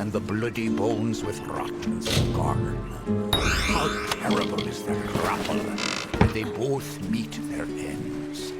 and the bloody bones with rot and scorn. How terrible is their grapple when they both meet their ends.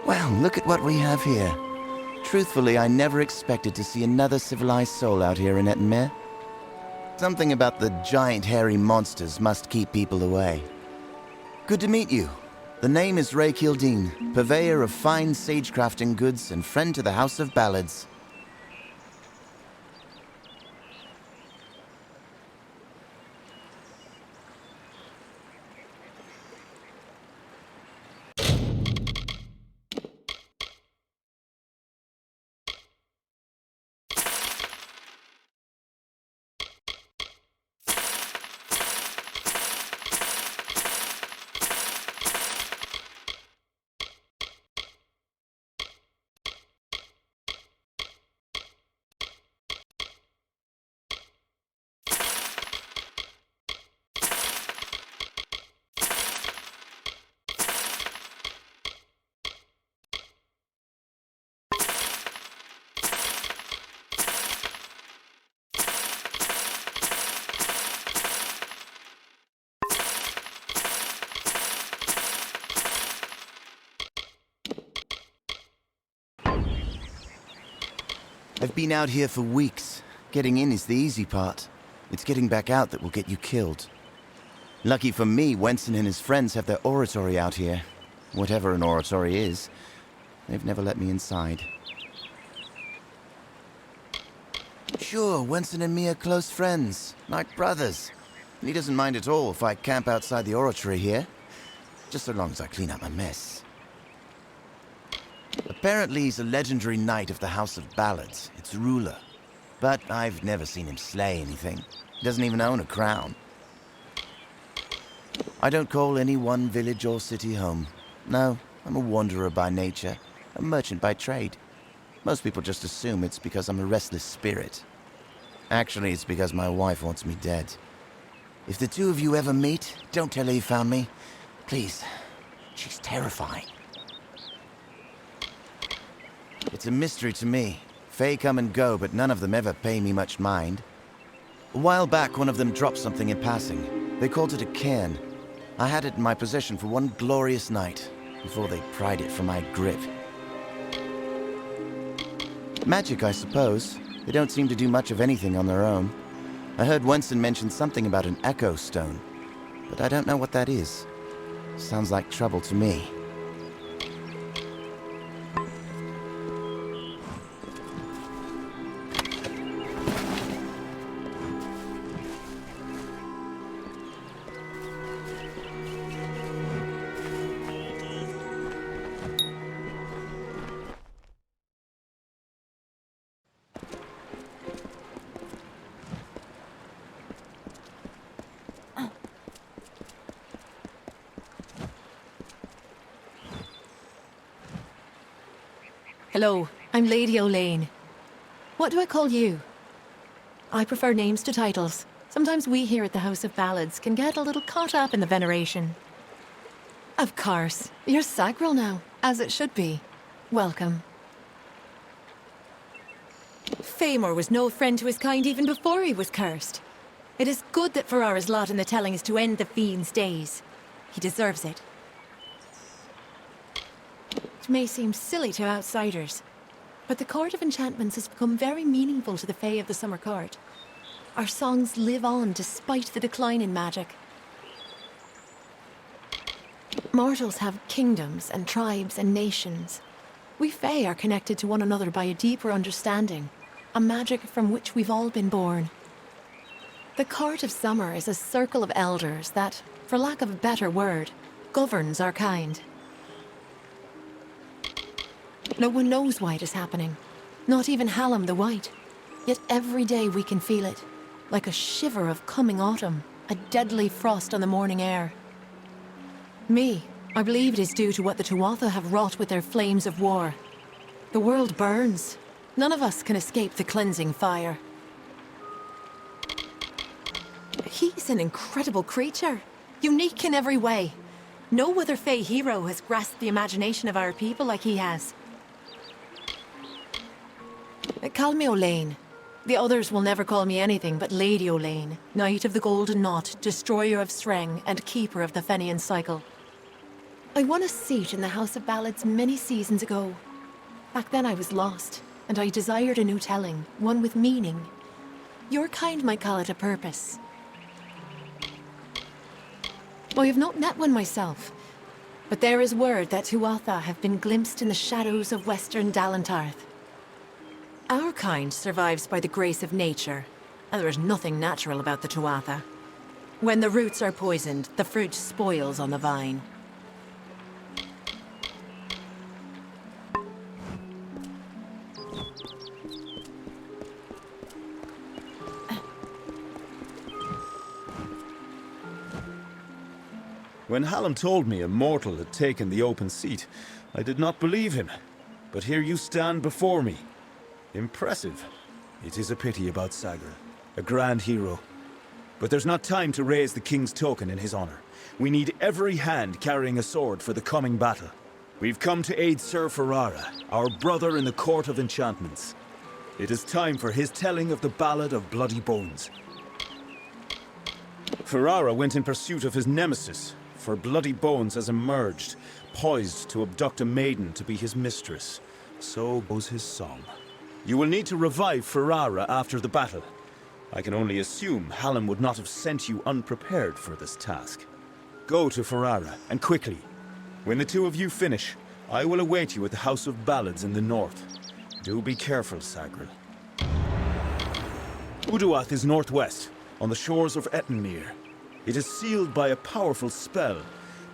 Well, look at what we have here. Truthfully, I never expected to see another civilized soul out here in Ettenmere. Something about the giant hairy monsters must keep people away. Good to meet you. The name is Ray Kildine, purveyor of fine sagecrafting goods and friend to the House of Ballads. I've been out here for weeks. Getting in is the easy part. It's getting back out that will get you killed. Lucky for me, Wenson and his friends have their oratory out here. Whatever an oratory is. They've never let me inside. Sure, Wenson and me are close friends, like brothers. And he doesn't mind at all if I camp outside the oratory here. Just so long as I clean up my mess. Apparently he's a legendary knight of the House of Ballads, its ruler. But I've never seen him slay anything. He doesn't even own a crown. I don't call any one village or city home. No, I'm a wanderer by nature, a merchant by trade. Most people just assume it's because I'm a restless spirit. Actually, it's because my wife wants me dead. If the two of you ever meet, don't tell her you found me. Please, She's terrifying. It's a mystery to me. Fae come and go, but none of them ever pay me much mind. A while back, one of them dropped something in passing. They called it a cairn. I had it in my possession for one glorious night, before they pried it from my grip. Magic, I suppose. They don't seem to do much of anything on their own. I heard Winston mention something about an echo stone, but I don't know what that is. Sounds like trouble to me. Hello, I'm Lady Olane. What do I call you? I prefer names to titles. Sometimes we here at the House of Ballads can get a little caught up in the veneration. Of course, you're Sagril now, as it should be. Welcome. Famor was no friend to his kind even before he was cursed. It is good that Ferrara's lot in the telling is to end the fiend's days. He deserves it. It may seem silly to outsiders, but the Court of Enchantments has become very meaningful to the Fae of the Summer Court. Our songs live on despite the decline in magic. Mortals have kingdoms and tribes and nations. We Fae are connected to one another by a deeper understanding, a magic from which we've all been born. The Court of Summer is a circle of elders that, for lack of a better word, governs our kind. No one knows why it is happening. Not even Hallam the White. Yet every day we can feel it. Like a shiver of coming autumn. A deadly frost on the morning air. I believe it is due to what the Tuatha have wrought with their flames of war. The world burns. None of us can escape the cleansing fire. He's an incredible creature. Unique in every way. No other Fae hero has grasped the imagination of our people like he has. Call me Olane. The others will never call me anything but Lady Olane, Knight of the Golden Knot, Destroyer of Sreng, and Keeper of the Fenian Cycle. I won a seat in the House of Ballads many seasons ago. Back then I was lost, and I desired a new telling, one with meaning. Your kind might call it a purpose. I have not met one myself, but there is word that Tuatha have been glimpsed in the shadows of western Dalantarth. Our kind survives by the grace of nature, and there is nothing natural about the Tuatha. When the roots are poisoned, the fruit spoils on the vine. When Hallam told me a mortal had taken the open seat, I did not believe him. But here you stand before me. Impressive. It is a pity about Sagril, a grand hero. But there's not time to raise the king's token in his honor. We need every hand carrying a sword for the coming battle. We've come to aid Sir Ferrara, our brother in the Court of Enchantments. It is time for his telling of the Ballad of Bloody Bones. Ferrara went in pursuit of his nemesis, for Bloody Bones has emerged, poised to abduct a maiden to be his mistress. So goes his song. You will need to revive Ferrara after the battle. I can only assume Hallam would not have sent you unprepared for this task. Go to Ferrara, and quickly. When the two of you finish, I will await you at the House of Ballads in the north. Do be careful, Sagril. Uduath is northwest, on the shores of Ettenmere. It is sealed by a powerful spell,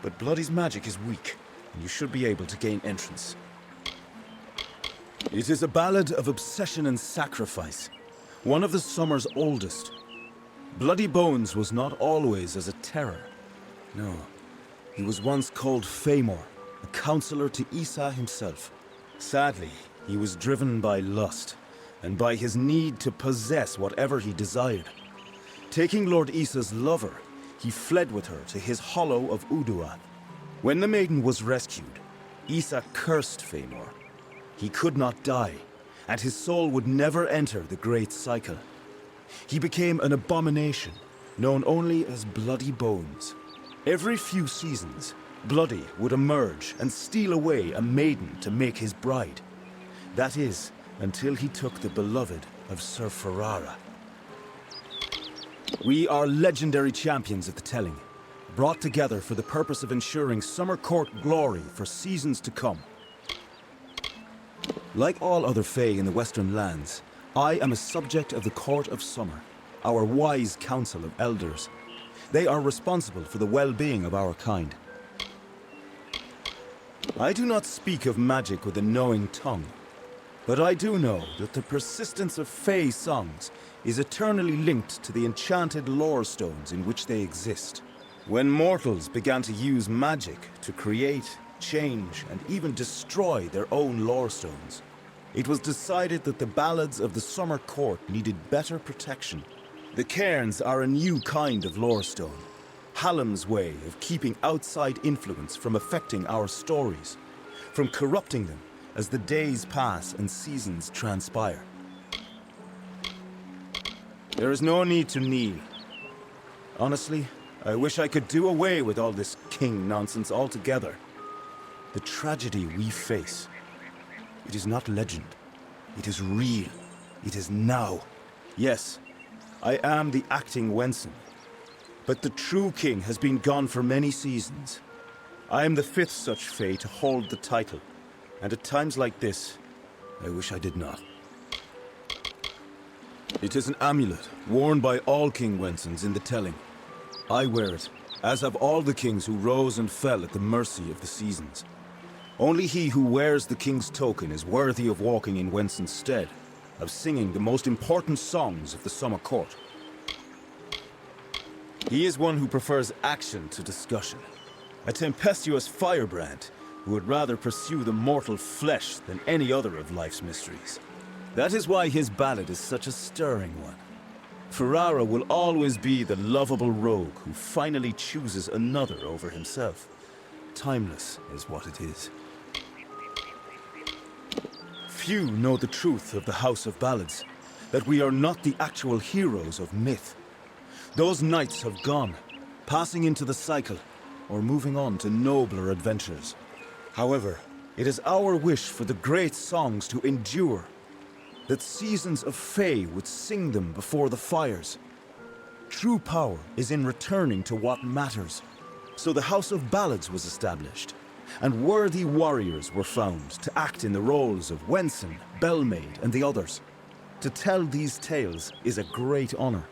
but Bloody's magic is weak, and you should be able to gain entrance. It is a ballad of obsession and sacrifice, one of the summer's oldest. Bloody Bones was not always as a terror. No, he was once called Famor, a counselor to Isa himself. Sadly, he was driven by lust, and by his need to possess whatever he desired. Taking Lord Isa's lover, he fled with her to his hollow of Uduath. When the maiden was rescued, Isa cursed Famor. He could not die, and his soul would never enter the Great Cycle. He became an abomination, known only as Bloody Bones. Every few seasons, Bloody would emerge and steal away a maiden to make his bride. That is, until he took the beloved of Sir Ferrara. We are legendary champions of the telling, brought together for the purpose of ensuring Summer Court glory for seasons to come. Like all other Fae in the Western Lands, I am a subject of the Court of Summer, our wise council of elders. They are responsible for the well-being of our kind. I do not speak of magic with a knowing tongue, but I do know that the persistence of Fae songs is eternally linked to the enchanted lore stones in which they exist. When mortals began to use magic to create, change, and even destroy their own lore stones, it was decided that the ballads of the Summer Court needed better protection. The cairns are a new kind of lore stone, Hallam's way of keeping outside influence from affecting our stories, from corrupting them as the days pass and seasons transpire. There is no need to kneel. Honestly, I wish I could do away with all this king nonsense altogether. The tragedy we face, it is not legend. It is real. It is now. Yes, I am the acting Wenson, but the true king has been gone for many seasons. I am the 5th such Fae to hold the title, and at times like this, I wish I did not. It is an amulet worn by all King Wensons in the telling. I wear it, as have all the kings who rose and fell at the mercy of the seasons. Only he who wears the king's token is worthy of walking in Wenson's stead, of singing the most important songs of the Summer Court. He is one who prefers action to discussion, a tempestuous firebrand who would rather pursue the mortal flesh than any other of life's mysteries. That is why his ballad is such a stirring one. Ferrara will always be the lovable rogue who finally chooses another over himself. Timeless is what it is. Few know the truth of the House of Ballads, that we are not the actual heroes of myth. Those knights have gone, passing into the cycle, or moving on to nobler adventures. However, it is our wish for the great songs to endure, that seasons of Fae would sing them before the fires. True power is in returning to what matters. So the House of Ballads was established, and worthy warriors were found to act in the roles of Wenson, Bellmaid, and the others. To tell these tales is a great honor.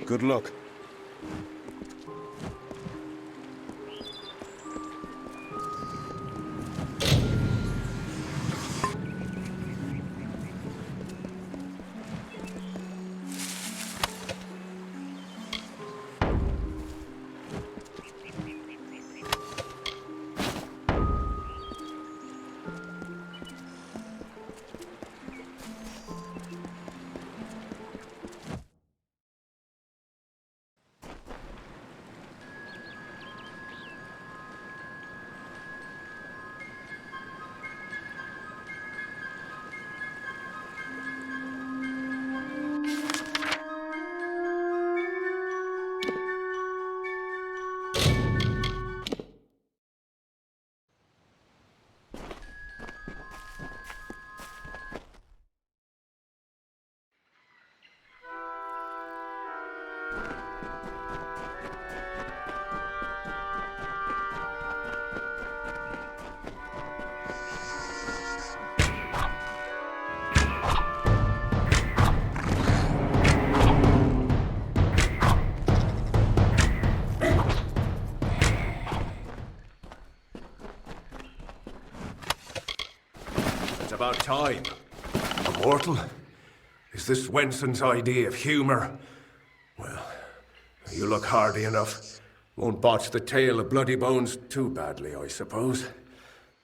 Good luck. About time. Immortal? Is this Wenson's idea of humor? Well, you look hardy enough. Won't botch the tale of Bloody Bones too badly, I suppose.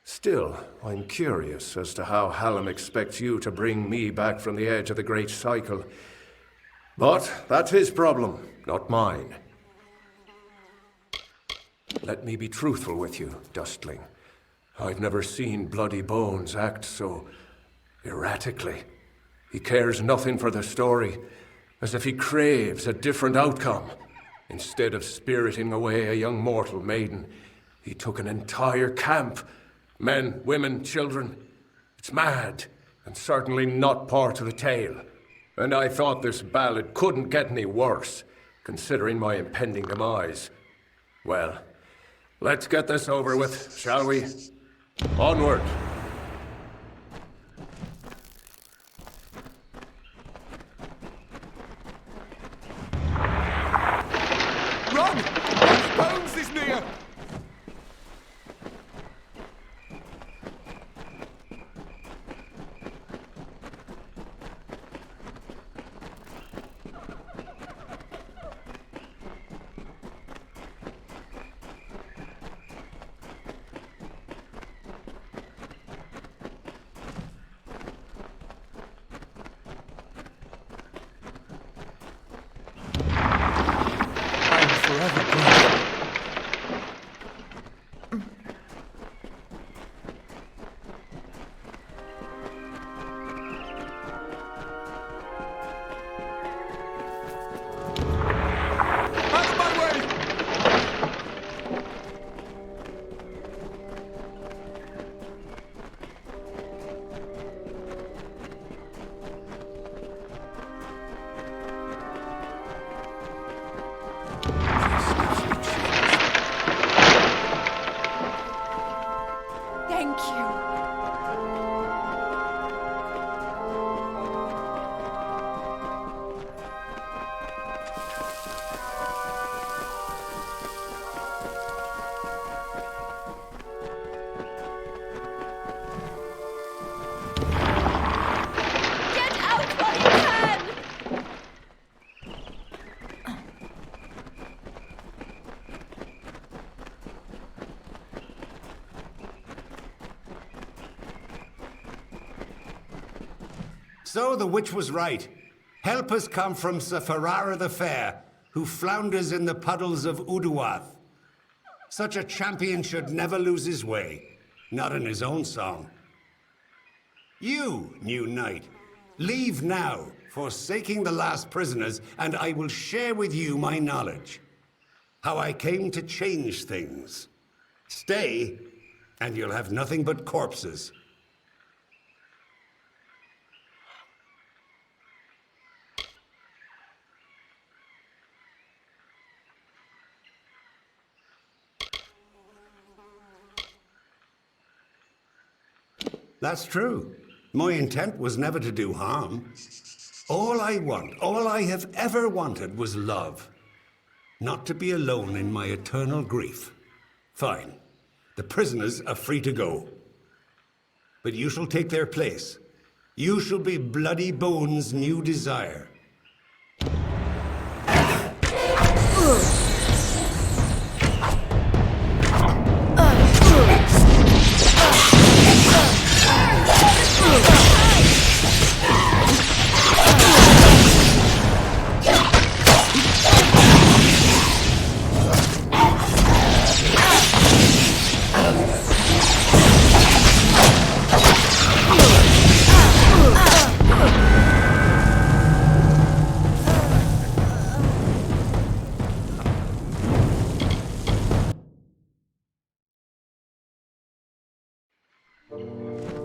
Still, I'm curious as to how Hallam expects you to bring me back from the edge of the Great Cycle. But that's his problem, not mine. Let me be truthful with you, Dustling. I've never seen Bloody Bones act so erratically. He cares nothing for the story, as if he craves a different outcome. Instead of spiriting away a young mortal maiden, he took an entire camp. Men, women, children. It's mad, and certainly not part of the tale. And I thought this ballad couldn't get any worse, considering my impending demise. Well, let's get this over with, shall we? Onward! Run! Bloody Bones is near! Thank you. Get out while you can! So the witch was right. Help has come from Safarara the Fair, who flounders in the puddles of Uduath. Such a champion should never lose his way, not in his own song. You, new knight, leave now, forsaking the last prisoners, and I will share with you my knowledge. How I came to change things. Stay, and you'll have nothing but corpses. That's true. My intent was never to do harm. All I have ever wanted was love. Not to be alone in my eternal grief. Fine. The prisoners are free to go. But you shall take their place. You shall be Bloody Bones' new desire.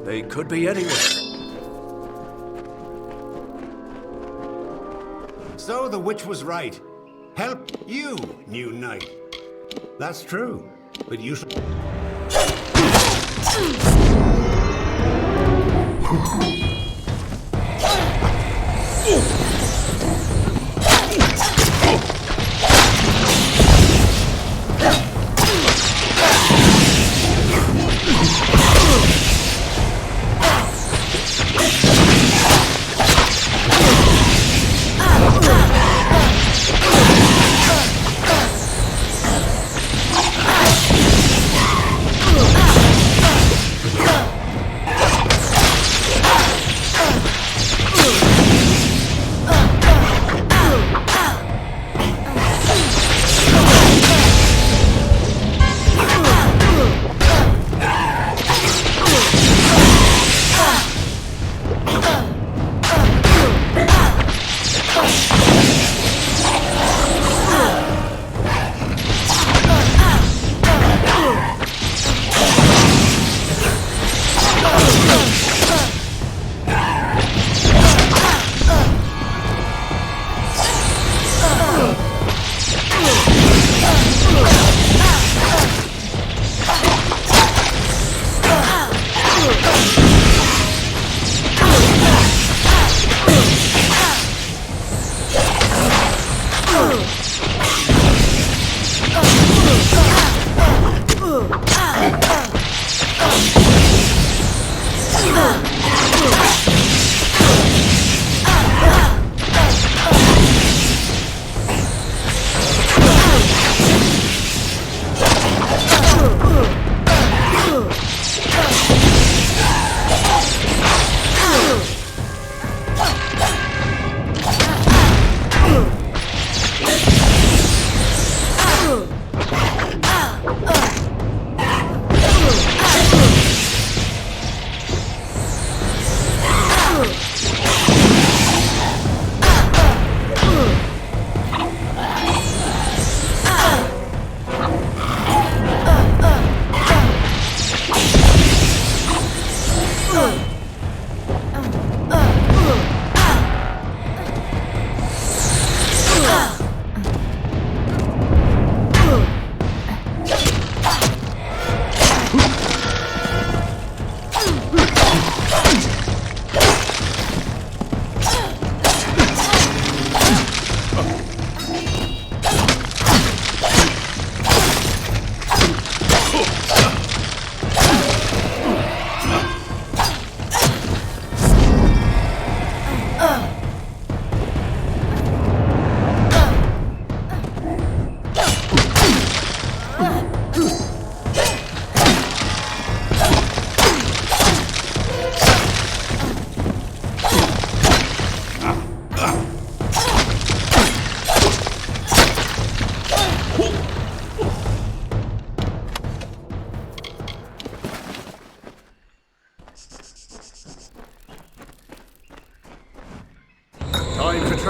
They could be anywhere. So the witch was right. Help you, new knight. That's true, but you should...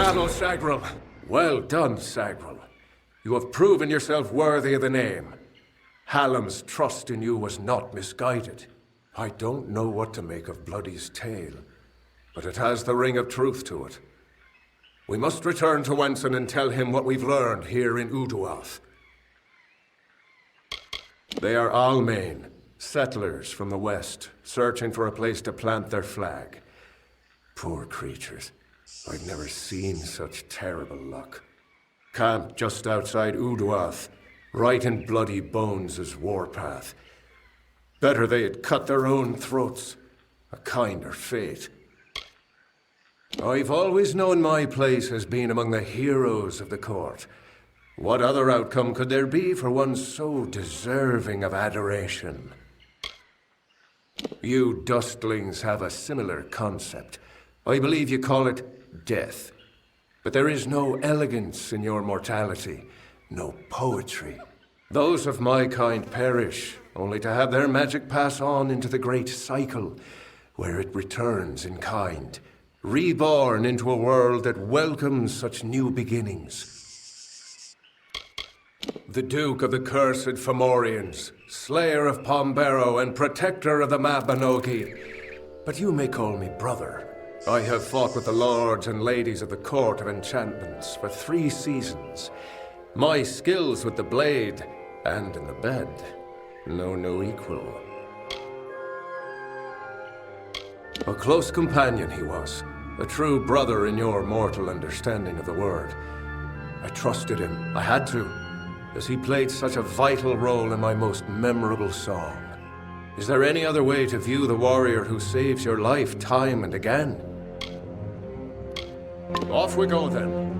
battle, Sagril. Well done, Sagril. You have proven yourself worthy of the name. Hallam's trust in you was not misguided. I don't know what to make of Bloody's tale, but it has the ring of truth to it. We must return to Wenson and tell him what we've learned here in Uduath. They are Almain, settlers from the west, searching for a place to plant their flag. Poor creatures. I've never seen such terrible luck. Camped just outside Uduath, right in Bloody Bones' warpath. Better they had cut their own throats. A kinder fate. I've always known my place has been among the heroes of the court. What other outcome could there be for one so deserving of adoration? You dustlings have a similar concept. I believe you call it death. But there is no elegance in your mortality, no poetry. Those of my kind perish, only to have their magic pass on into the great cycle, where it returns in kind, reborn into a world that welcomes such new beginnings. The Duke of the Cursed Fomorians, Slayer of Pombero and Protector of the Mabinogi. But you may call me brother. I have fought with the lords and ladies of the Court of Enchantments for 3 seasons. My skills with the blade and in the bed know no equal. A close companion he was, a true brother in your mortal understanding of the word. I trusted him, I had to, as he played such a vital role in my most memorable song. Is there any other way to view the warrior who saves your life time and again? Off we go then.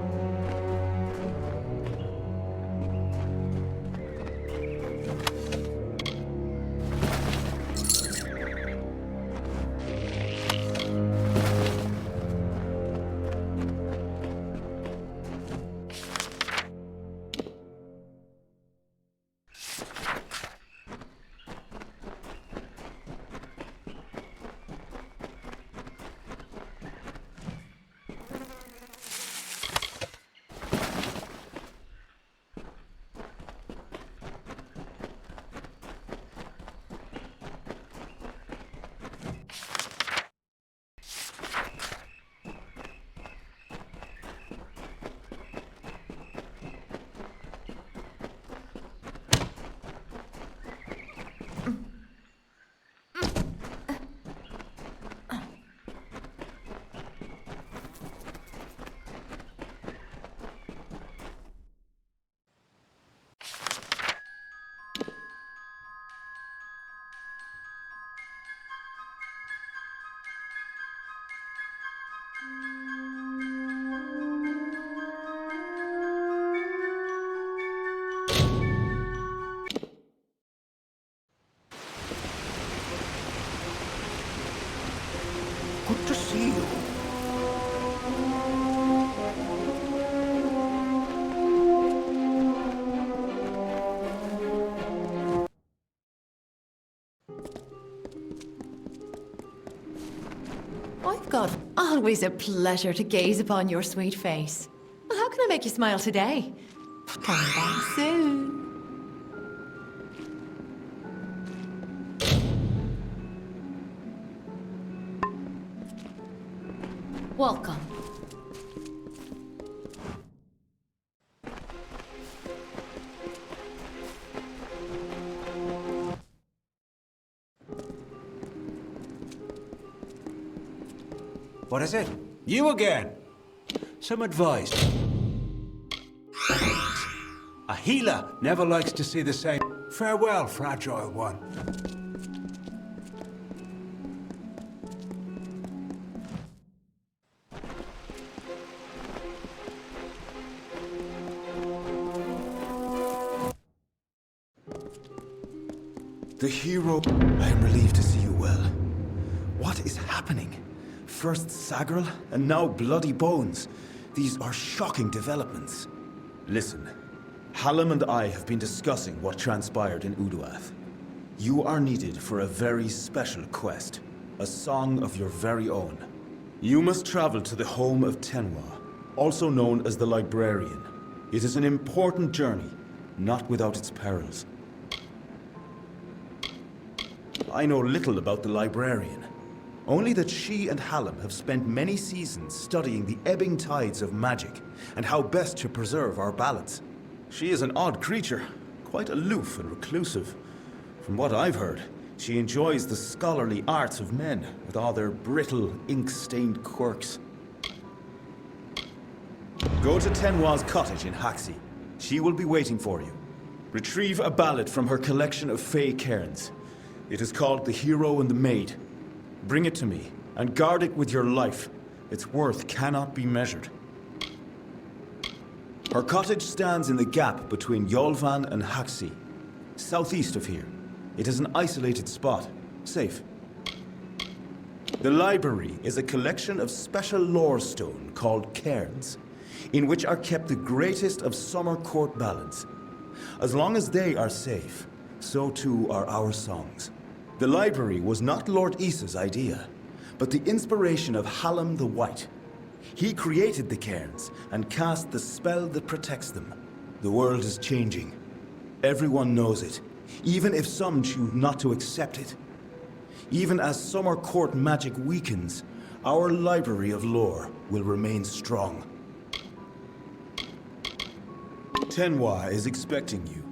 Good to see you. I've got always a pleasure to gaze upon your sweet face. Well, how can I make you smile today? Coming back soon. Welcome. What is it? You again? Some advice. A healer never likes to see the same. Farewell, fragile one. The hero... I am relieved to see you well. What is happening? First Sagril, and now Bloody Bones. These are shocking developments. Listen, Hallam and I have been discussing what transpired in Uduath. You are needed for a very special quest. A song of your very own. You must travel to the home of Tenwa, also known as the Librarian. It is an important journey, not without its perils. I know little about the Librarian, only that she and Hallam have spent many seasons studying the ebbing tides of magic and how best to preserve our balance. She is an odd creature, quite aloof and reclusive. From what I've heard, she enjoys the scholarly arts of men with all their brittle, ink-stained quirks. Go to Tenwa's cottage in Haxi. She will be waiting for you. Retrieve a ballad from her collection of fey cairns. It is called The Hero and the Maid. Bring it to me, and guard it with your life. Its worth cannot be measured. Her cottage stands in the gap between Yolvan and Haxi, southeast of here. It is an isolated spot, safe. The library is a collection of special lore stone called cairns, in which are kept the greatest of summer court ballads. As long as they are safe, so too are our songs. The library was not Lord Issa's idea, but the inspiration of Hallam the White. He created the cairns and cast the spell that protects them. The world is changing. Everyone knows it, even if some choose not to accept it. Even as summer court magic weakens, our library of lore will remain strong. Tenwa is expecting you.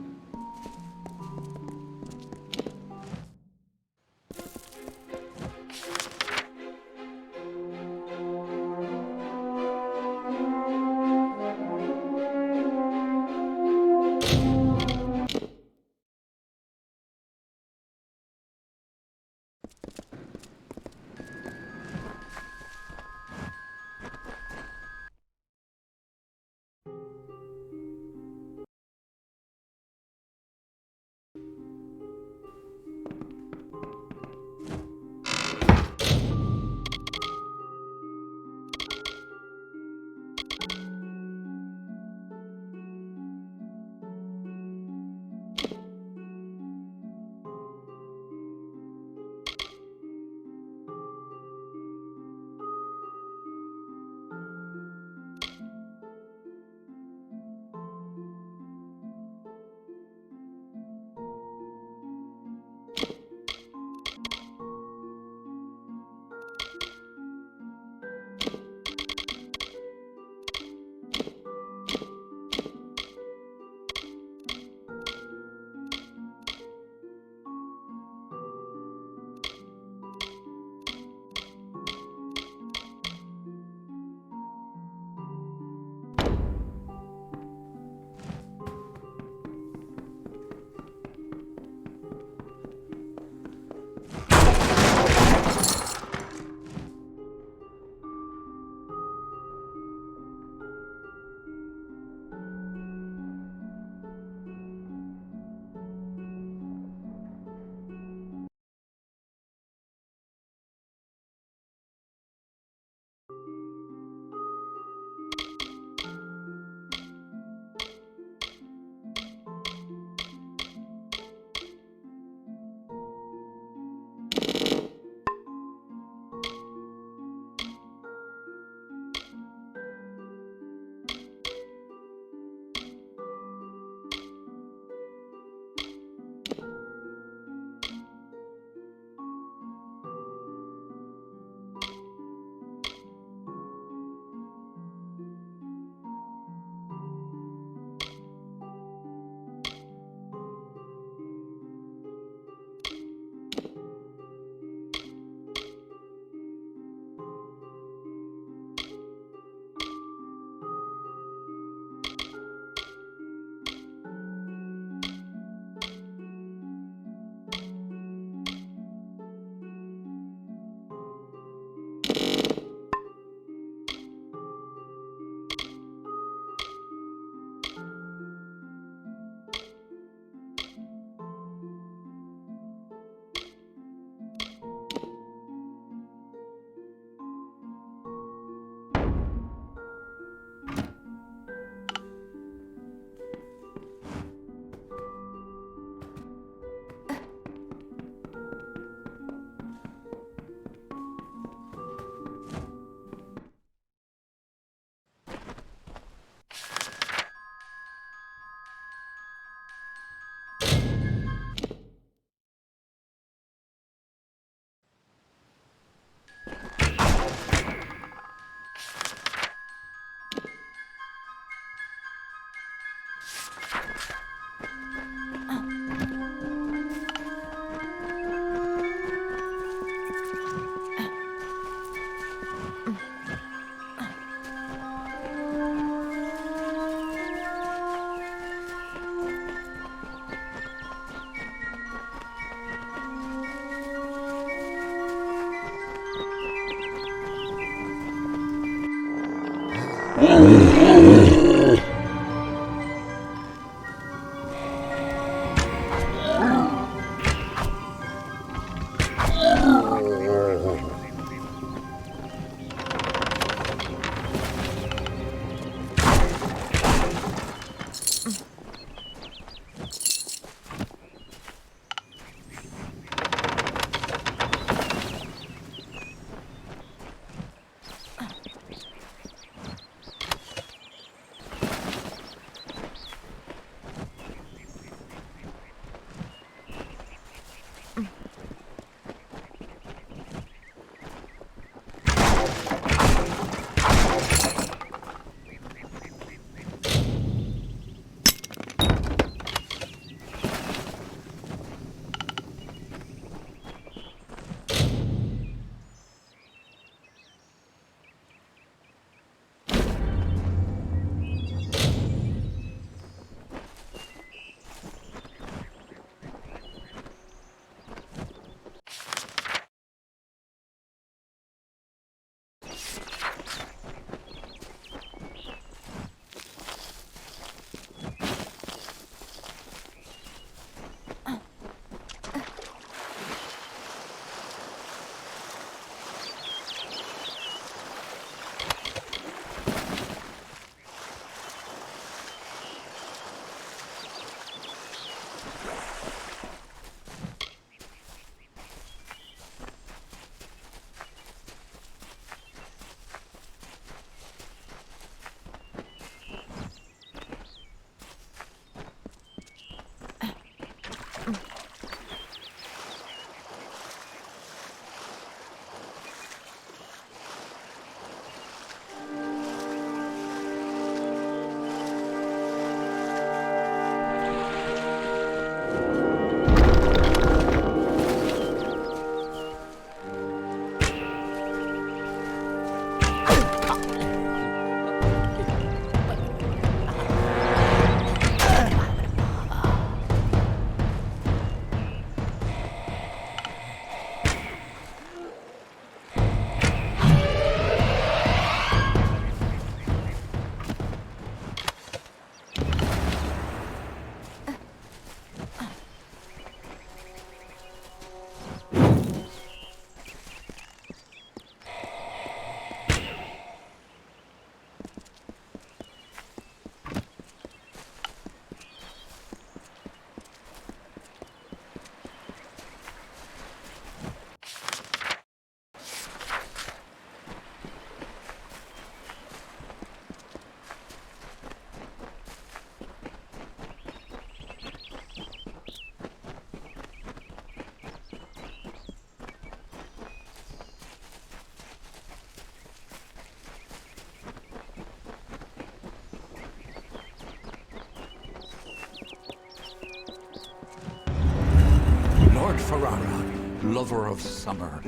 Ferrara, lover of summer,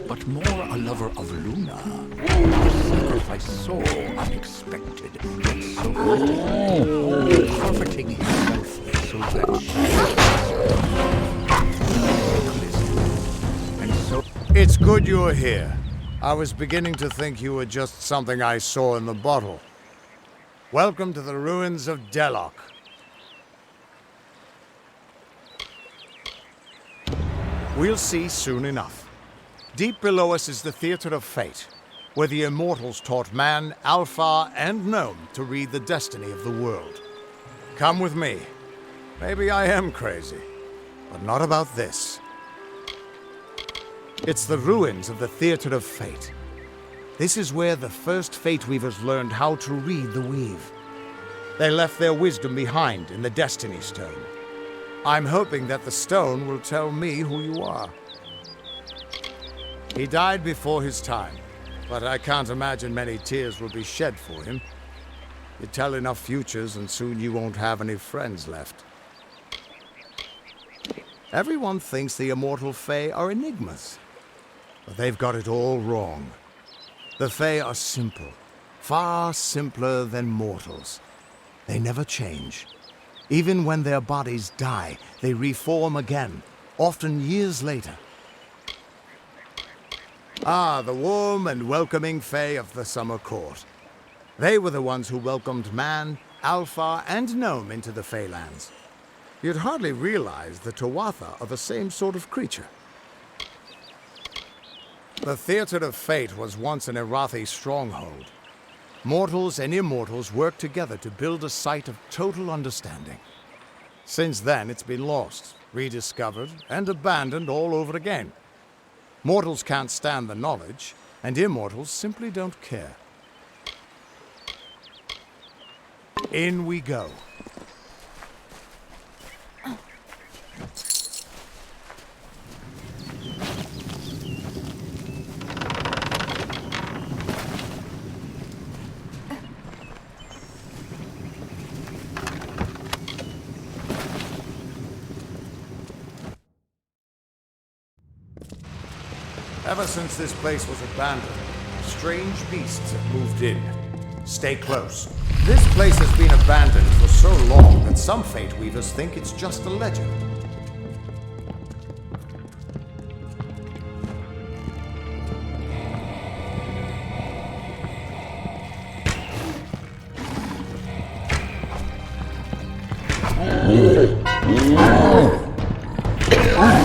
but more a lover of Luna. A sacrifice so unexpected, yet so fitting, forfeiting himself so that she and so. It's good you're here. I was beginning to think you were just something I saw in the bottle. Welcome to the ruins of Delok. We'll see soon enough. Deep below us is the Theater of Fate, where the Immortals taught man, Alpha, and Gnome to read the destiny of the world. Come with me. Maybe I am crazy, but not about this. It's the ruins of the Theater of Fate. This is where the first Fate Weavers learned how to read the weave. They left their wisdom behind in the Destiny Stone. I'm hoping that the stone will tell me who you are. He died before his time, but I can't imagine many tears will be shed for him. You tell enough futures and soon you won't have any friends left. Everyone thinks the immortal Fae are enigmas, but they've got it all wrong. The Fae are simple, far simpler than mortals. They never change. Even when their bodies die, they reform again, often years later. Ah, the warm and welcoming Fae of the Summer Court. They were the ones who welcomed man, Alpha, and Gnome into the Faelands. You'd hardly realize the Tuatha are the same sort of creature. The Theater of Fate was once an Irathi stronghold. Mortals and immortals worked together to build a site of total understanding. Since then, it's been lost, rediscovered, and abandoned all over again. Mortals can't stand the knowledge, and immortals simply don't care. In we go. Ever since this place was abandoned, strange beasts have moved in. Stay close. This place has been abandoned for so long that some Fate Weavers think it's just a legend.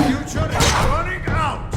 Future is running out!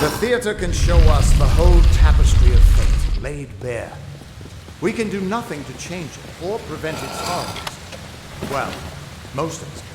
The theater can show us the whole tapestry of fate laid bare. We can do nothing to change it or prevent its horrors. Well, most of us can.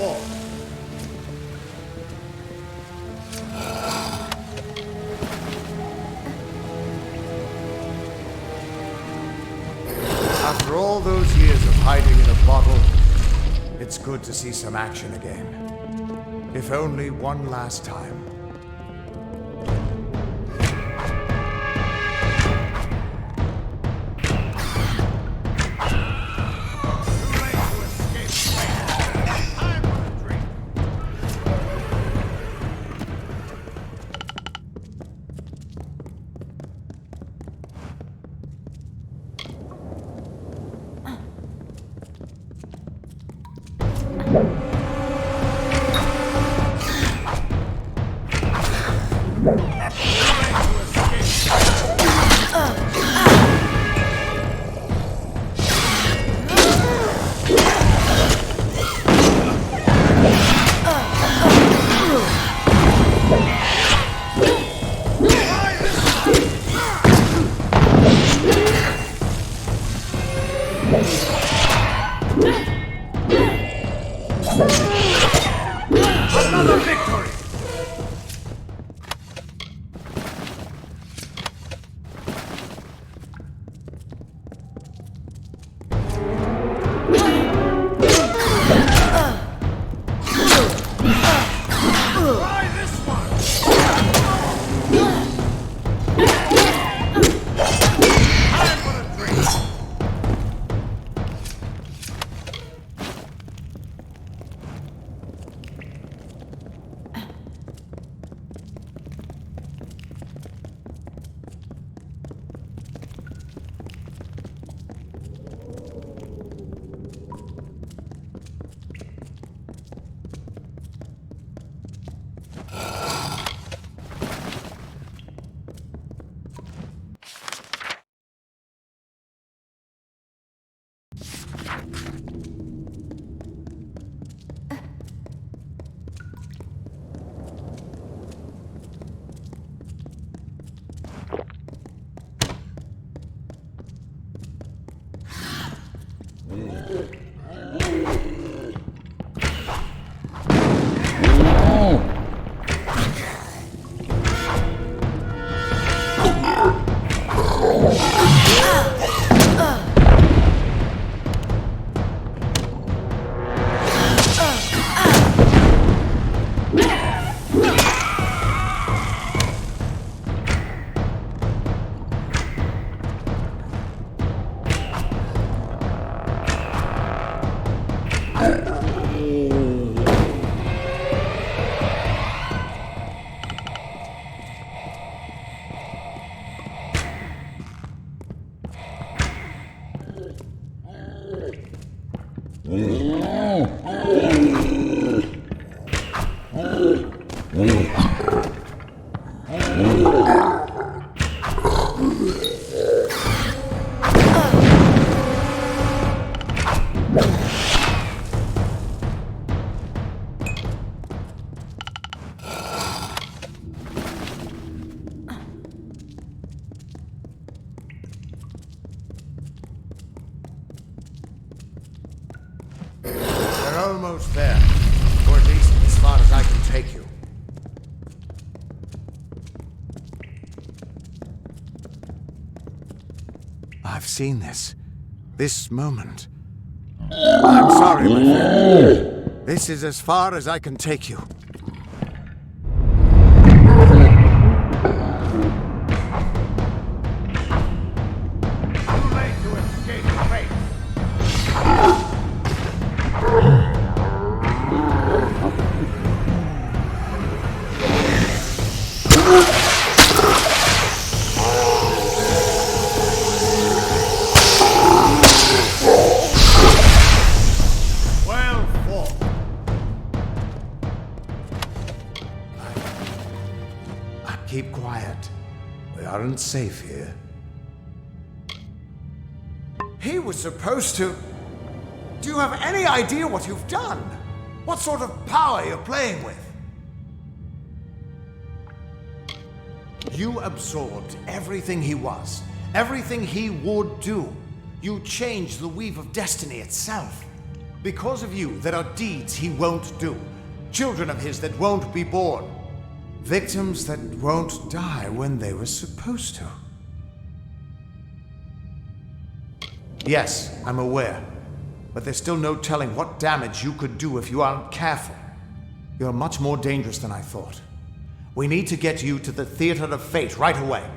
fall. After all those years of hiding in a bottle, it's good to see some action again. If only one last time. We're almost there. Or at least as far as I can take you. I've seen this. This moment. I'm sorry, my friend. This is as far as I can take you. Too late to escape fate. Well fought. Keep quiet. We aren't safe here. He was supposed to... Do you have any idea what you've done? What sort of power you're playing with? You absorbed everything he was, everything he would do. You changed the weave of destiny itself. Because of you, there are deeds he won't do. Children of his that won't be born. Victims that won't die when they were supposed to. Yes, I'm aware. But there's still no telling what damage you could do if you aren't careful. You're much more dangerous than I thought. We need to get you to the Theater of Fate right away.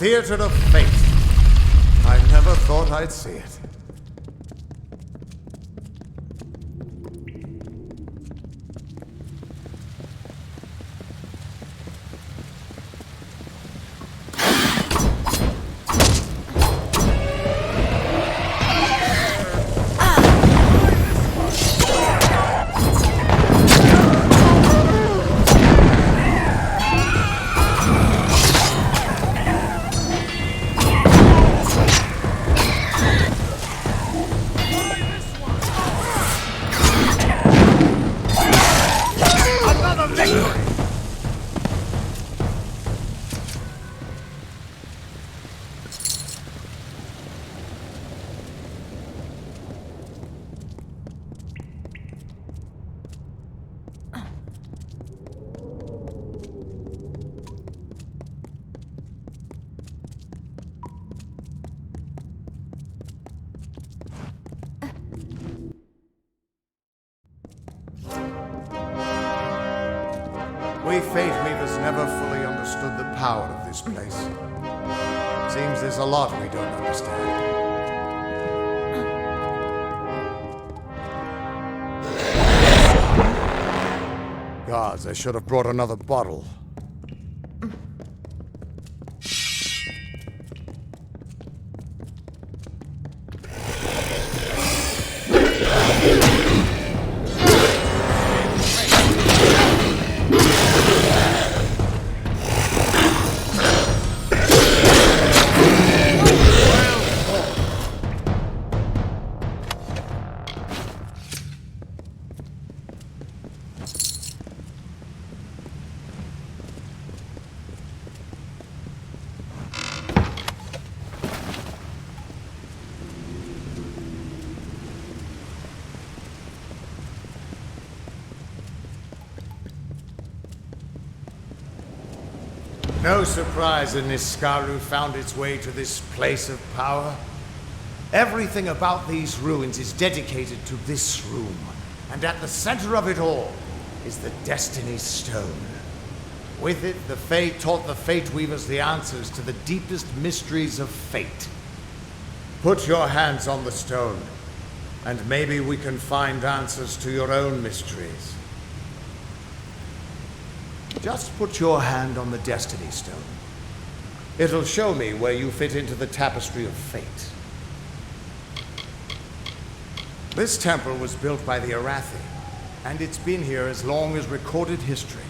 theater of fate. I never thought I'd see it. We Fate Weavers never fully understood the power of this place. Seems there's a lot we don't understand. Gods, I should have brought another bottle. No surprise that Niskaru found its way to this place of power. Everything about these ruins is dedicated to this room, and at the center of it all is the Destiny Stone. With it, the Fae taught the Fate Weavers the answers to the deepest mysteries of fate. Put your hands on the stone, and maybe we can find answers to your own mysteries. Just put your hand on the Destiny Stone. It'll show me where you fit into the tapestry of fate. This temple was built by the Arathi, and it's been here as long as recorded history.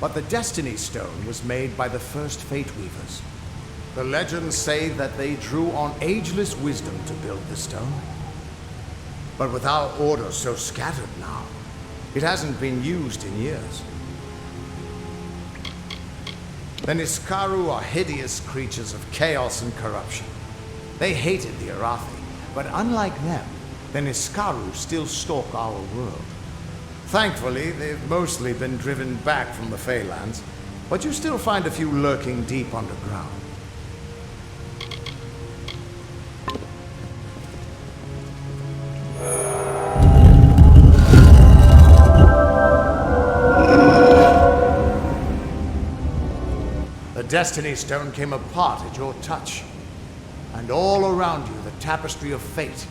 But the Destiny Stone was made by the first Fate Weavers. The legends say that they drew on ageless wisdom to build the stone. But with our order so scattered now, it hasn't been used in years. The Niskaru are hideous creatures of chaos and corruption. They hated the Arathi, but unlike them, the Niskaru still stalk our world. Thankfully, they've mostly been driven back from the Feylands, but you still find a few lurking deep underground. The Destiny Stone came apart at your touch, and all around you the tapestry of fate,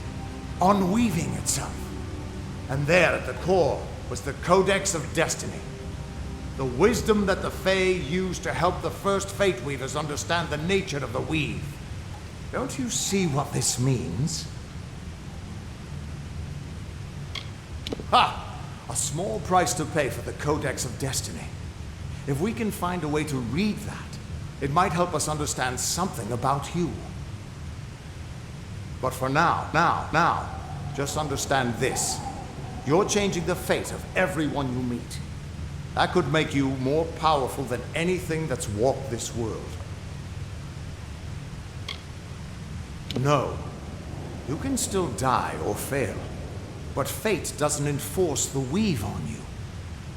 unweaving itself. And there at the core was the Codex of Destiny, the wisdom that the Fae used to help the first Fate Weavers understand the nature of the weave. Don't you see what this means? Ha! A small price to pay for the Codex of Destiny. If we can find a way to read that, it might help us understand something about you. But for now, just understand this. You're changing the fate of everyone you meet. That could make you more powerful than anything that's walked this world. No, you can still die or fail, but fate doesn't enforce the weave on you.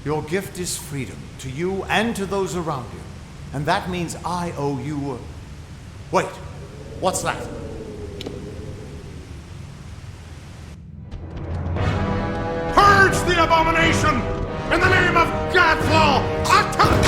Your gift is freedom, to you and to those around you. And that means I owe you a... Wait, what's that? Purge the abomination! In the name of Godfall! Attack!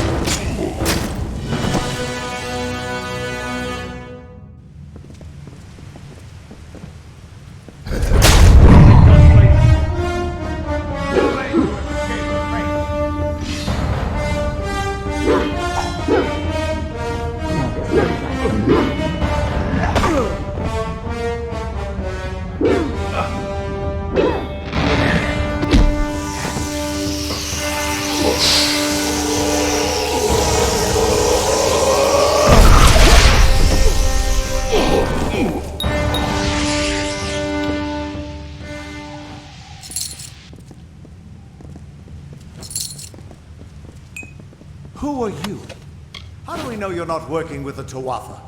Who are you? How do we know you're not working with the Tuatha?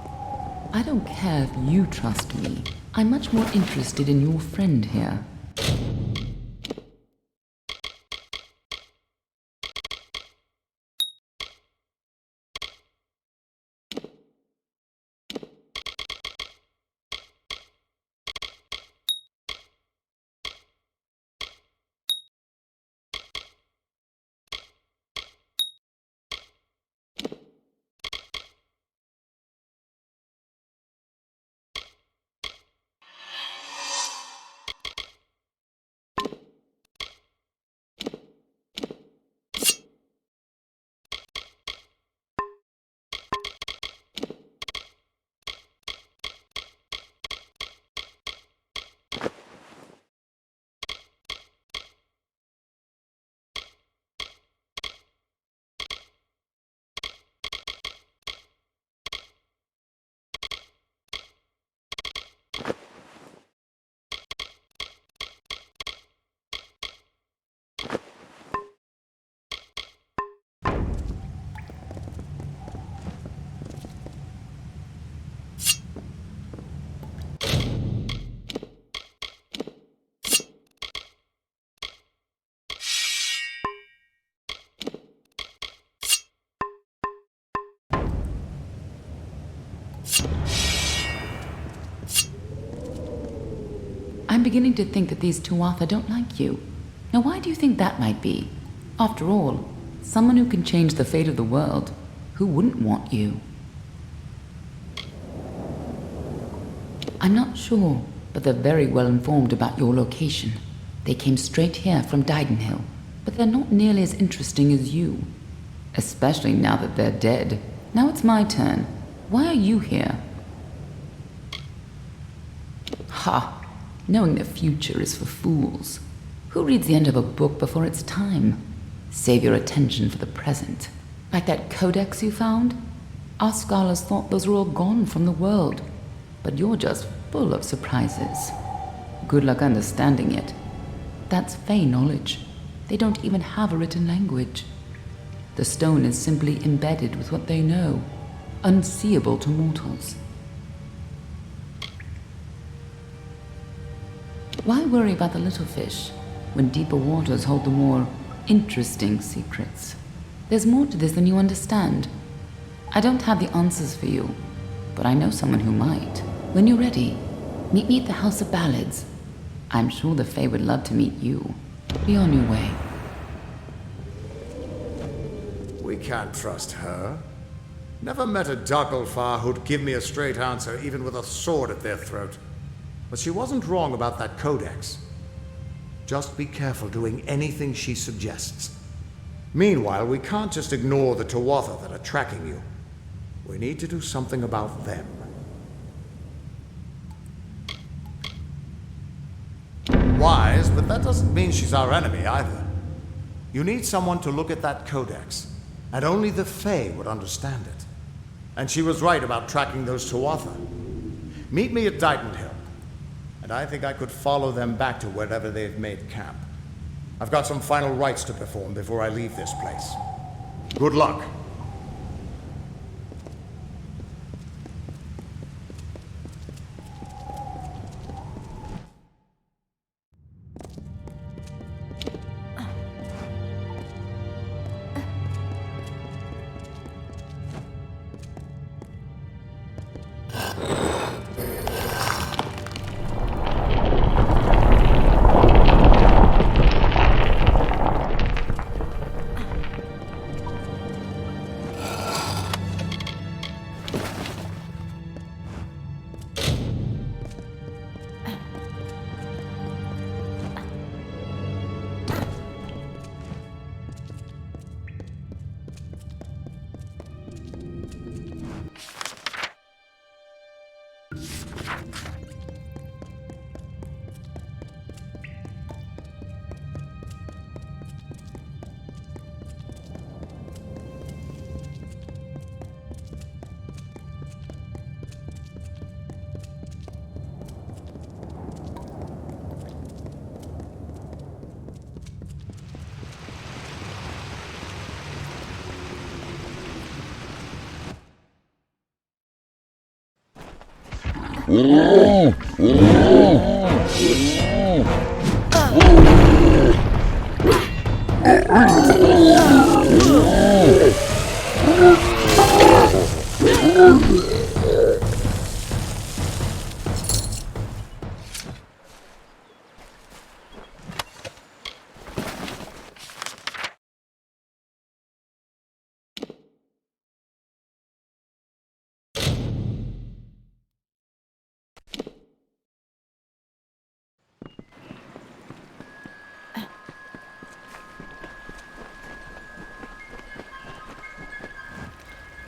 I don't care if you trust me. I'm much more interested in your friend here. I'm beginning to think that these Tuatha don't like you. Now why do you think that might be? After all, someone who can change the fate of the world, who wouldn't want you? I'm not sure, but they're very well informed about your location. They came straight here from Didenhill, but they're not nearly as interesting as you. Especially now that they're dead. Now it's my turn. Why are you here? Ha! Knowing the future is for fools. Who reads the end of a book before it's time? Save your attention for the present. Like that codex you found? Our scholars thought those were all gone from the world. But you're just full of surprises. Good luck understanding it. That's Fey knowledge. They don't even have a written language. The stone is simply embedded with what they know, unseeable to mortals. Why worry about the little fish when deeper waters hold the more interesting secrets? There's more to this than you understand. I don't have the answers for you, but I know someone who might. When you're ready, meet me at the House of Ballads. I'm sure the Fae would love to meet you. Be on your way. We can't trust her. Never met a Darkelfar who'd give me a straight answer, even with a sword at their throat. But she wasn't wrong about that codex. Just be careful doing anything she suggests. Meanwhile, we can't just ignore the Tuatha that are tracking you. We need to do something about them. Wise, but that doesn't mean she's our enemy either. You need someone to look at that codex, and only the Fae would understand it. And she was right about tracking those Tuatha. Meet me at Didenhill, and I think I could follow them back to wherever they've made camp. I've got some final rites to perform before I leave this place. Good luck.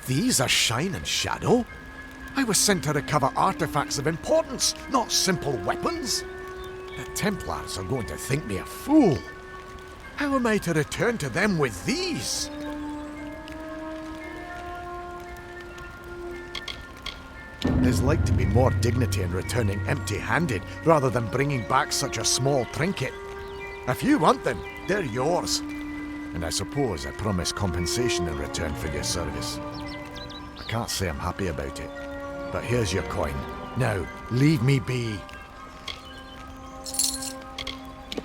These are Shine and Shadow? I was sent to recover artifacts of importance, not simple weapons. The Templars are going to think me a fool. How am I to return to them with these? There's like to be more dignity in returning empty-handed rather than bringing back such a small trinket. If you want them, they're yours. And I suppose I promise compensation in return for your service. I can't say I'm happy about it, but here's your coin. Now, leave me be.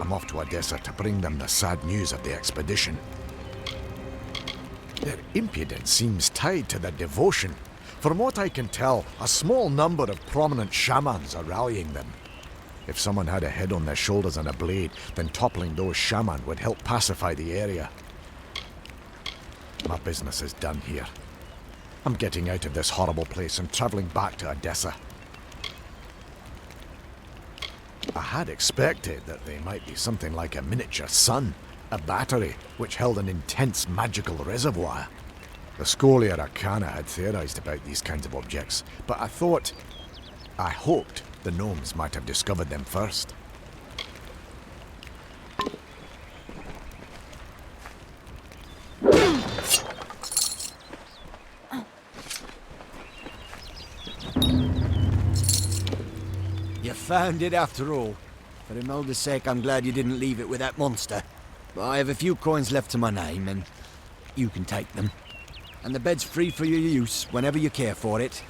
I'm off to Odessa to bring them the sad news of the expedition. Their impudence seems tied to their devotion. From what I can tell, a small number of prominent shamans are rallying them. If someone had a head on their shoulders and a blade, then toppling those shaman would help pacify the area. My business is done here. I'm getting out of this horrible place and traveling back to Odessa. I had expected that they might be something like a miniature sun, a battery which held an intense magical reservoir. The Scholia Arcana had theorized about these kinds of objects, but I hoped the gnomes might have discovered them first. You found it after all. For Imelda's sake, I'm glad you didn't leave it with that monster. But I have a few coins left to my name, and you can take them. And the bed's free for your use whenever you care for it.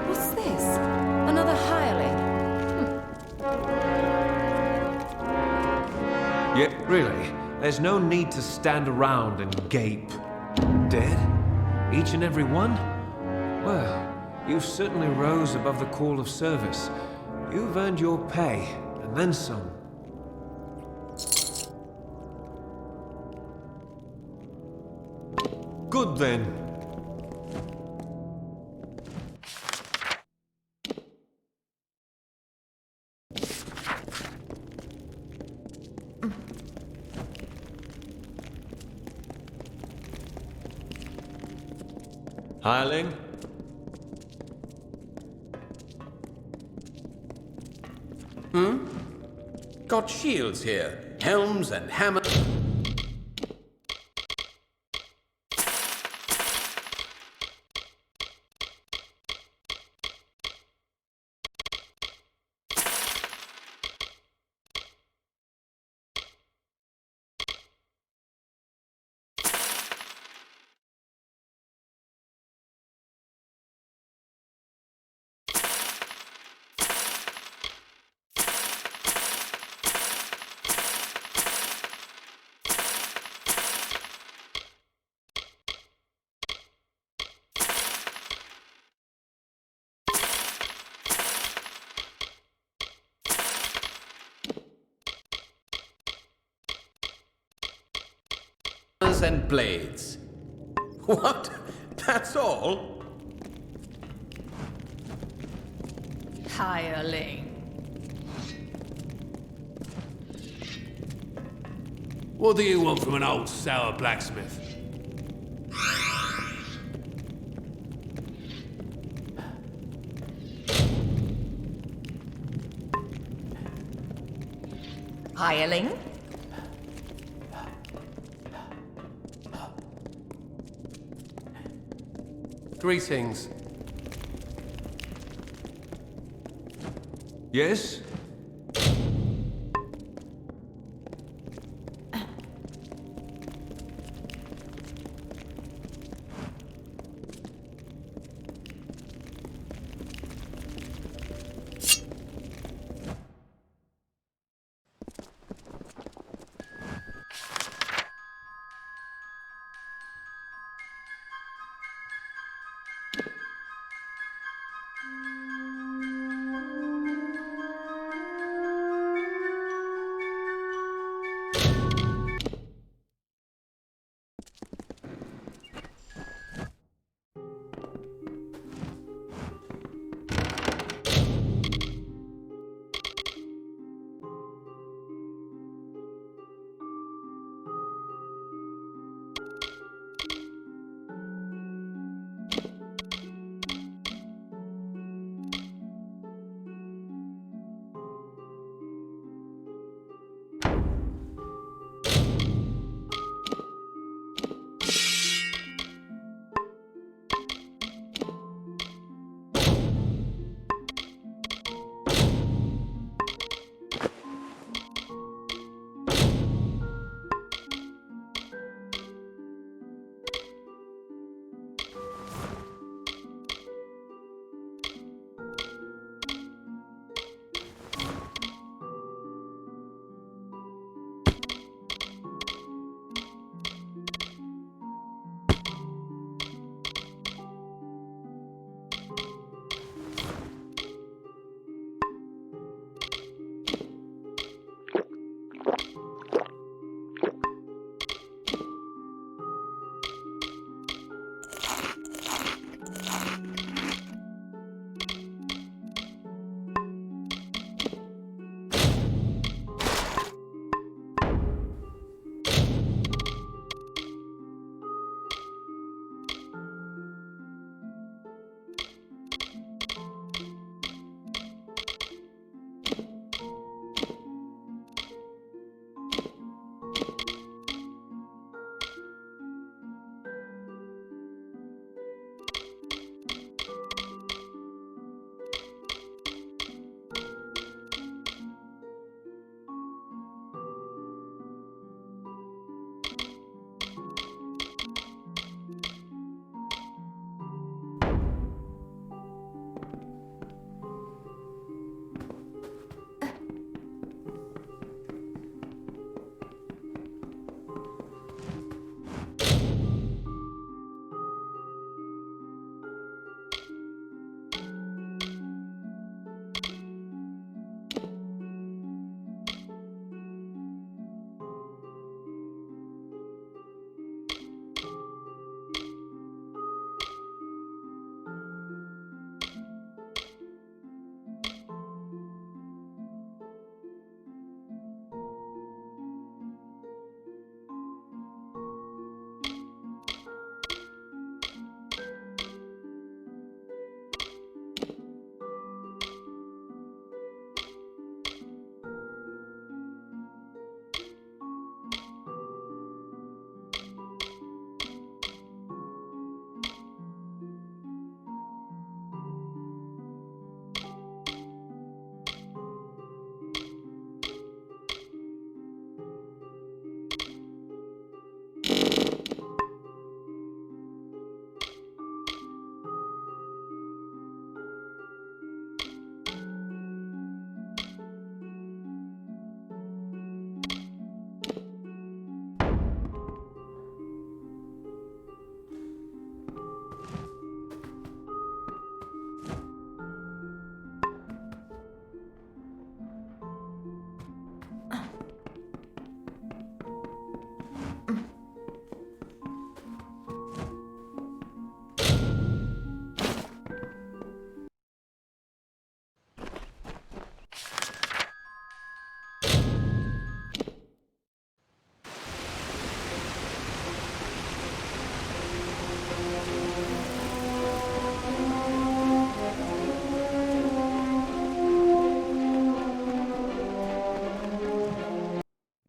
What's this? Another hireling? Yeah, really, there's no need to stand around and gape. Dead? Each and every one? Well, you certainly rose above the call of service. You've earned your pay, and then some. Good then. Hireling? Got shields here, helms and hammers. And blades. What? That's all? Hireling. What do you want from an old sour blacksmith? Hireling? Greetings. Yes?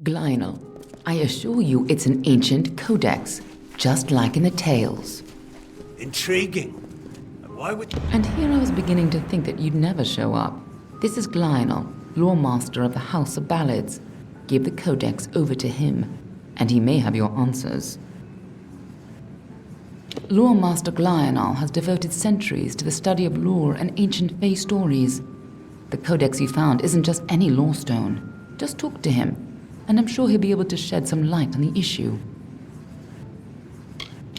Glynal, I assure you it's an ancient codex, just like in the tales. Intriguing. And why would... And here I was beginning to think that you'd never show up. This is Glynal, lore master of the House of Ballads. Give the codex over to him, and he may have your answers. Lore Master Glynal has devoted centuries to the study of lore and ancient Fae stories. The codex you found isn't just any lore stone. Just talk to him, and I'm sure he'll be able to shed some light on the issue.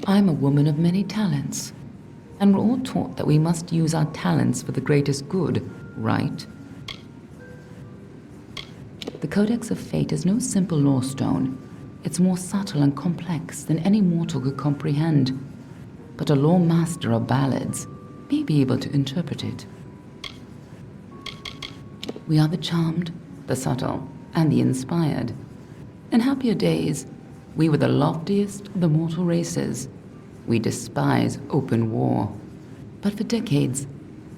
I'm a woman of many talents, and we're all taught that we must use our talents for the greatest good, right? The Codex of Fate is no simple lore stone. It's more subtle and complex than any mortal could comprehend. But a lore master of ballads may be able to interpret it. We are the charmed, the subtle, and the inspired. In happier days, we were the loftiest of the mortal races. We despise open war. But for decades,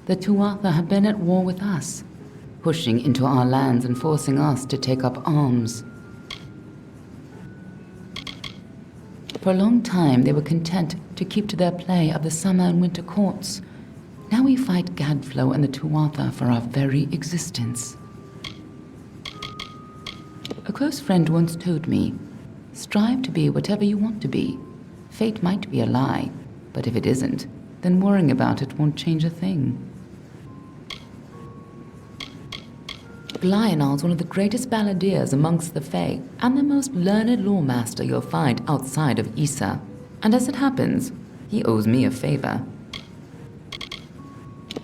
the Tuatha have been at war with us, pushing into our lands and forcing us to take up arms. For a long time, they were content to keep to their play of the summer and winter courts. Now we fight Gadflow and the Tuatha for our very existence. A close friend once told me, strive to be whatever you want to be. Fate might be a lie, but if it isn't, then worrying about it won't change a thing. Glynal's one of the greatest balladeers amongst the Fae, and the most learned lore master you'll find outside of Issa. And as it happens, he owes me a favor.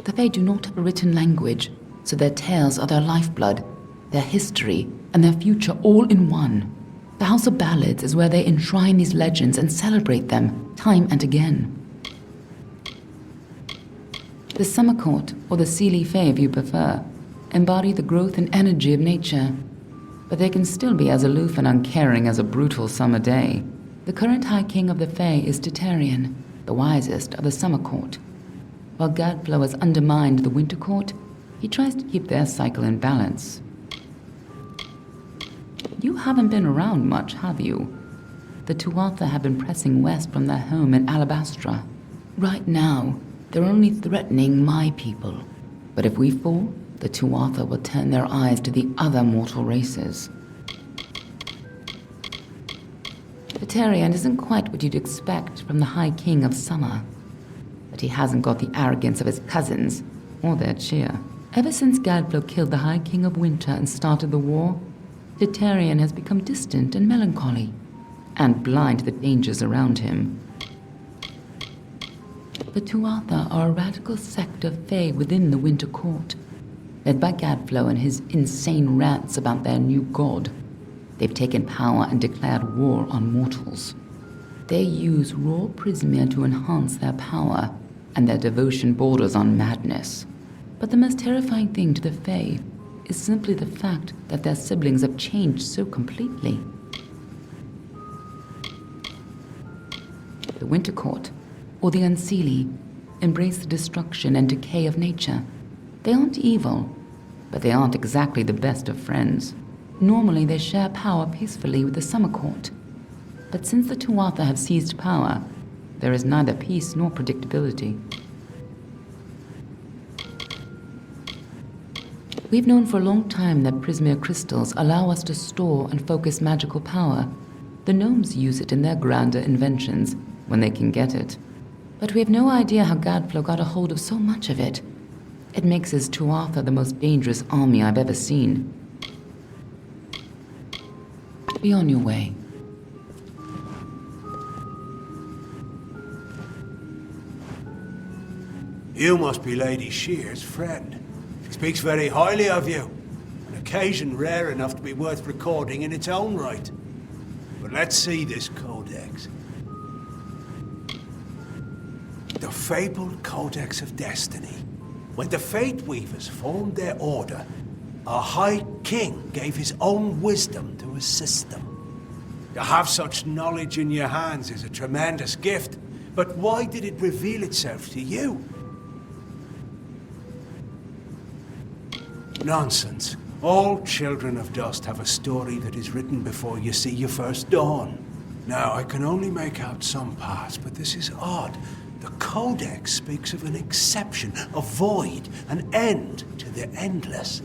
The Fae do not have a written language, so their tales are their lifeblood, their history, and their future all in one. The House of Ballads is where they enshrine these legends and celebrate them, time and again. The Summer Court, or the Seelie Fae if you prefer, embody the growth and energy of nature, but they can still be as aloof and uncaring as a brutal summer day. The current High King of the Fae is Titarian, the wisest of the Summer Court. While Gadflow has undermined the Winter Court, he tries to keep their cycle in balance. You haven't been around much, have you? The Tuatha have been pressing west from their home in Alabastra. Right now, they're only threatening my people. But if we fall, the Tuatha will turn their eyes to the other mortal races. Titarian isn't quite what you'd expect from the High King of Summer. But he hasn't got the arrogance of his cousins, or their cheer. Ever since Gadflow killed the High King of Winter and started the war, Titarian has become distant and melancholy, and blind to the dangers around him. The Tuatha are a radical sect of Fae within the Winter Court, led by Gadflow and his insane rants about their new god. They've taken power and declared war on mortals. They use raw Prismia to enhance their power, and their devotion borders on madness. But the most terrifying thing to the Fae is simply the fact that their siblings have changed so completely. The Winter Court, or the Unseelie, embrace the destruction and decay of nature. They aren't evil, but they aren't exactly the best of friends. Normally they share power peacefully with the Summer Court. But since the Tuatha have seized power, there is neither peace nor predictability. We've known for a long time that Prismia crystals allow us to store and focus magical power. The gnomes use it in their grander inventions, when they can get it. But we have no idea how Gadflow got a hold of so much of it. It makes his Tuatha the most dangerous army I've ever seen. Be on your way. You must be Lady Shear's friend. She speaks very highly of you. An occasion rare enough to be worth recording in its own right. But let's see this codex. The fabled Codex of Destiny. When the Fate Weavers formed their order, our High King gave his own wisdom to assist them. To have such knowledge in your hands is a tremendous gift, but why did it reveal itself to you? Nonsense. All children of dust have a story that is written before you see your first dawn. Now, I can only make out some parts, but this is odd. The Codex speaks of an exception, a void, an end to the endless.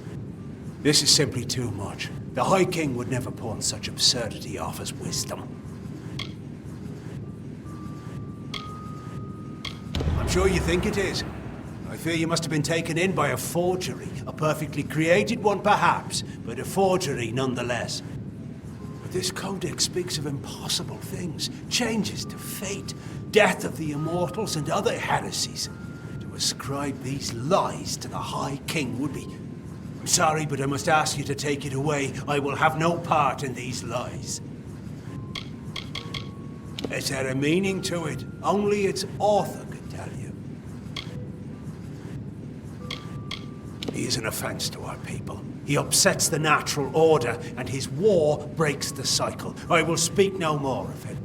This is simply too much. The High King would never pawn such absurdity off as wisdom. I'm sure you think it is. I fear you must have been taken in by a forgery. A perfectly created one, perhaps, but a forgery nonetheless. But this codex speaks of impossible things, changes to fate, death of the immortals, and other heresies. To ascribe these lies to the High King would be... I'm sorry, but I must ask you to take it away. I will have no part in these lies. Is there a meaning to it? Only its author could tell you. He is an offense to our people. He upsets the natural order, and his war breaks the cycle. I will speak no more of him.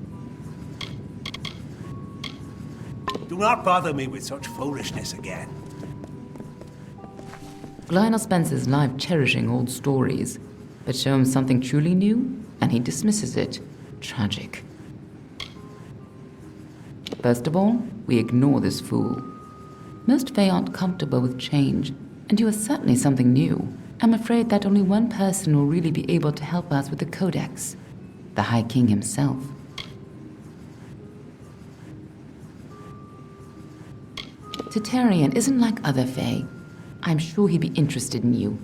Do not bother me with such foolishness again. Lionel spends his life cherishing old stories, but show him something truly new, and he dismisses it. Tragic. First of all, we ignore this fool. Most Fae aren't comfortable with change, and you are certainly something new. I'm afraid that only one person will really be able to help us with the Codex. The High King himself. Titarian isn't like other Fae. I'm sure he'd be interested in you,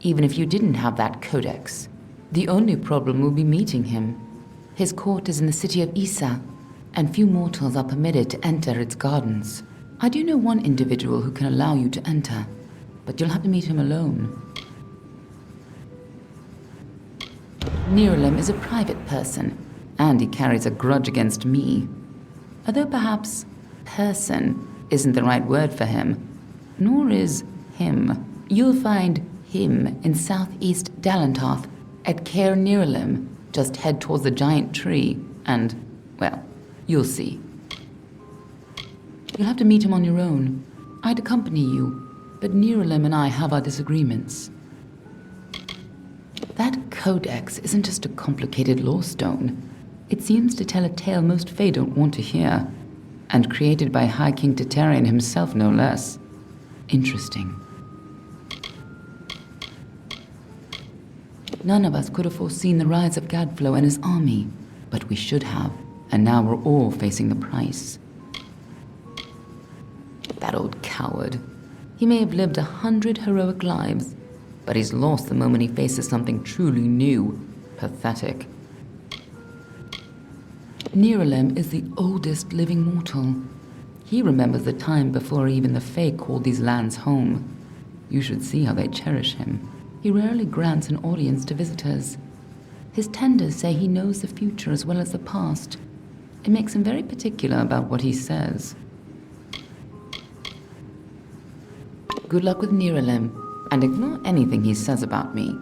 even if you didn't have that Codex. The only problem will be meeting him. His court is in the city of Issa, and few mortals are permitted to enter its gardens. I do know one individual who can allow you to enter, but you'll have to meet him alone. Niralim is a private person, and he carries a grudge against me. Although perhaps person isn't the right word for him, nor is him. You'll find him in southeast Dalantoth at Caer Niralim. Just head towards the giant tree, and, well, you'll see. You'll have to meet him on your own. I'd accompany you, but Niralim and I have our disagreements. That codex isn't just a complicated lore stone. It seems to tell a tale most Fae don't want to hear, and created by High King Titarian himself, no less. Interesting. None of us could have foreseen the rise of Gadflow and his army, but we should have, and now we're all facing the price. That old coward. He may have lived 100 heroic lives, but he's lost the moment he faces something truly new. Pathetic. Niralim is the oldest living mortal. He remembers the time before even the Fae called these lands home. You should see how they cherish him. He rarely grants an audience to visitors. His tenders say he knows the future as well as the past. It makes him very particular about what he says. Good luck with Niralim, and ignore anything he says about me.